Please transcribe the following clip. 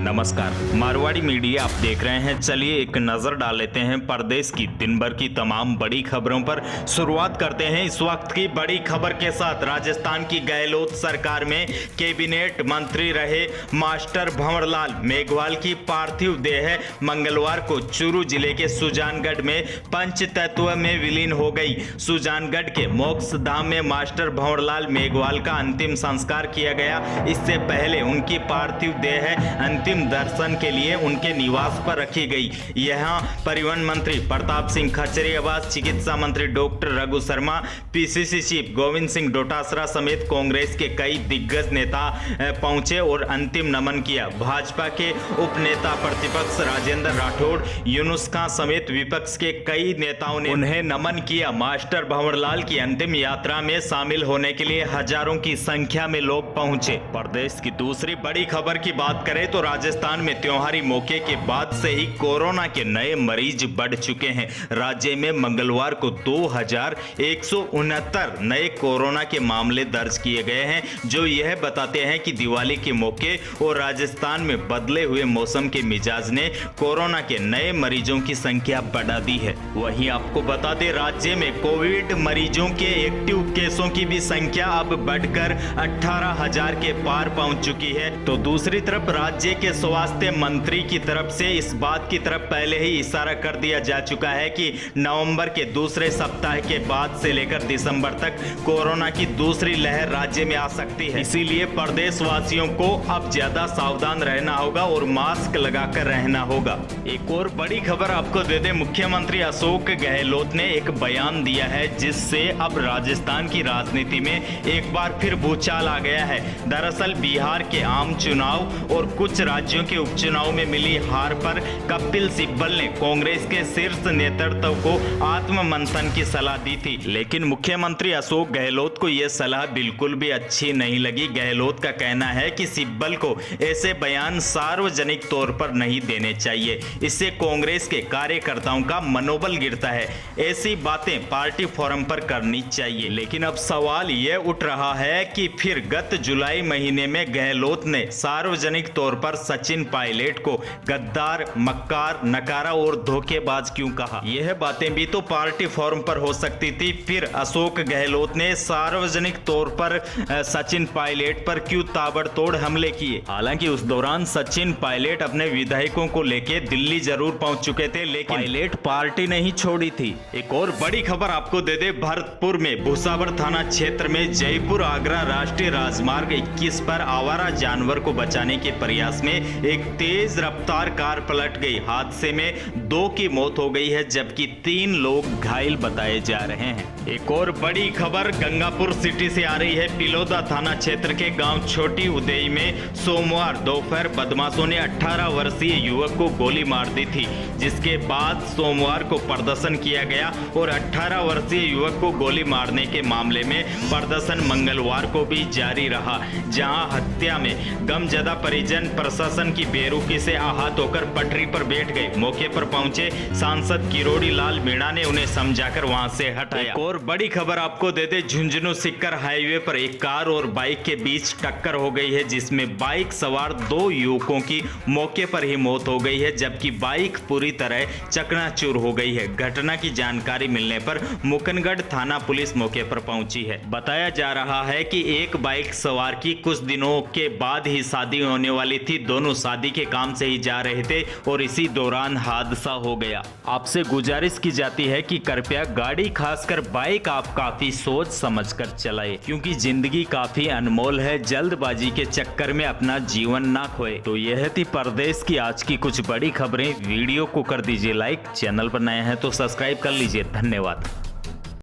नमस्कार, मारवाड़ी मीडिया आप देख रहे हैं। चलिए एक नजर डाल लेते हैं प्रदेश की दिन भर की तमाम बड़ी खबरों पर। शुरुआत करते हैं इस वक्त की बड़ी खबर के साथ। राजस्थान की गहलोत सरकार में कैबिनेट मंत्री रहे मास्टर भंवरलाल मेघवाल की पार्थिव देह मंगलवार को चूरू जिले के सुजानगढ़ में पंचतत्व में विलीन हो गई। सुजानगढ़ के मोक्ष धाम में मास्टर भंवरलाल मेघवाल का अंतिम संस्कार किया गया। इससे पहले उनकी पार्थिव देह अंतिम दर्शन के लिए उनके निवास पर रखी गई। यहां परिवहन मंत्री प्रताप सिंह खचरियावास, चिकित्सा मंत्री doctor Raghu Sharma, PCC chief Govind Singh Dotasra समेत कांग्रेस के कई दिग्गज नेता पहुंचे और अंतिम नमन किया। भाजपा के उप नेता प्रतिपक्ष राजेंद्र राठौड़, यूनुस खान समेत विपक्ष के कई नेताओं ने उन्हें नमन किया। मास्टर भंवरलाल की अंतिम यात्रा में शामिल होने के लिए हजारों की संख्या में लोग पहुंचे। प्रदेश की दूसरी बड़ी खबर की बात करें तो राजस्थान में त्योहारी मौके के बाद से ही कोरोना के नए मरीज बढ़ चुके हैं। राज्य में मंगलवार को 2169 नए कोरोना के मामले दर्ज किए गए हैं, जो यह बताते हैं कि दिवाली के मौके और राजस्थान में बदले हुए मौसम के मिजाज ने कोरोना के नए मरीजों की संख्या बढ़ा दी है। वहीं आपको बता दें, राज्य में कोविड मरीजों के एक्टिव केसों की भी संख्या अब बढ़कर 18,000 के पार पहुंच चुकी है। तो दूसरी तरफ राज्य के स्वास्थ्य मंत्री की तरफ से इस बात की तरफ पहले ही इशारा कर दिया जा चुका है कि नवंबर के दूसरे सप्ताह के बाद से लेकर दिसंबर तक कोरोना की दूसरी लहर राज्य में आ सकती है। इसीलिए प्रदेशवासियों को अब ज्यादा सावधान रहना होगा और मास्क लगाकर रहना होगा। एक और बड़ी खबर आपको दे दें, मुख्यमंत्री अशोक गहलोत ने एक बयान दिया है जिससे अब राजस्थान की राजनीति में एक बार फिर भूचाल आ गया है। दरअसल बिहार के आम चुनाव और कुछ राज्यों के उपचुनाव में मिली हार पर कपिल सिब्बल ने कांग्रेस के शीर्ष नेतृत्व को आत्ममंथन की सलाह दी थी, लेकिन मुख्यमंत्री अशोक गहलोत को यह सलाह बिल्कुल भी अच्छी नहीं लगी। गहलोत का कहना है कि सिब्बल को ऐसे बयान सार्वजनिक तौर पर नहीं देने चाहिए, इससे कांग्रेस के कार्यकर्ताओं का मनोबल गिरता है। ऐसी बातें पार्टी फोरम पर करनी चाहिए। लेकिन अब सवाल यह उठ रहा है कि फिर गत जुलाई महीने में गहलोत ने सार्वजनिक तौर पर सचिन पायलट को गद्दार, मक्कार, नकारा और धोखेबाज क्यों कहा। यह बातें भी तो पार्टी फोरम पर हो सकती थी। फिर अशोक गहलोत ने सार्वजनिक तौर पर सचिन पायलट पर क्यों ताबड़तोड़ हमले किए। हालांकि उस दौरान सचिन पायलट अपने विधायकों को लेकर दिल्ली जरूर पहुंच चुके थे, लेकिन पायलट पार्टी नहीं छोड़ी थी। एक और बड़ी खबर आपको दे दे, भरतपुर में भुसावर थाना क्षेत्र में जयपुर आगरा राष्ट्रीय राजमार्ग 21 पर आवारा जानवर को बचाने के प्रयास में एक तेज रफ्तार कार पलट गई। हादसे में 2 की मौत हो गई है, जबकि 3 लोग घायल बताए जा रहे हैं। एक और बड़ी खबर गंगापुर सिटी से आ रही है। पिलोदा थाना क्षेत्र के गांव छोटी उदय में सोमवार दोपहर बदमाशों ने 18 वर्षीय युवक को गोली मार दी थी, जिसके बाद सोमवार को प्रदर्शन किया गया और 18 वर्षीय युवक को गोली मारने के मामले में प्रदर्शन मंगलवार को भी जारी रहा, जहां हत्या में गमजदा परिजन प्रशासन की बेरुखी से आहत होकर पटरी पर बैठ गए। मौके पर पहुंचे सांसद किरोड़ी लाल मीणा ने उन्हें समझाकर वहां से हटाया। एक और बड़ी खबर आपको दे दे, झुंझुनू सिक्कर हाईवे पर एक कार और बाइक के बीच टक्कर हो गई है, जिसमें बाइक सवार 2 युवकों की मौके पर ही मौत हो गई है, जबकि बाइक पूरी तरह चकनाचूर हो गई है। घटना की जानकारी मिलने पर मुकनगढ़ थाना पुलिस मौके पर पहुंची है। बताया जा रहा है कि एक बाइक सवार की कुछ दिनों के बाद ही शादी होने वाली थी। दोनों शादी के काम से ही जा रहे थे और इसी दौरान हादसा हो गया। आपसे गुजारिश की जाती है कि कृपया गाड़ी, खासकर बाइक, आप काफी सोच समझकर चलाएं, क्योंकि जिंदगी काफी अनमोल है। जल्दबाजी के चक्कर में अपना जीवन ना खोए। तो यह थी प्रदेश की आज की कुछ बड़ी खबरें। वीडियो को कर दीजिए लाइक, चैनल पर नए हैं तो सब्सक्राइब कर लीजिए। धन्यवाद।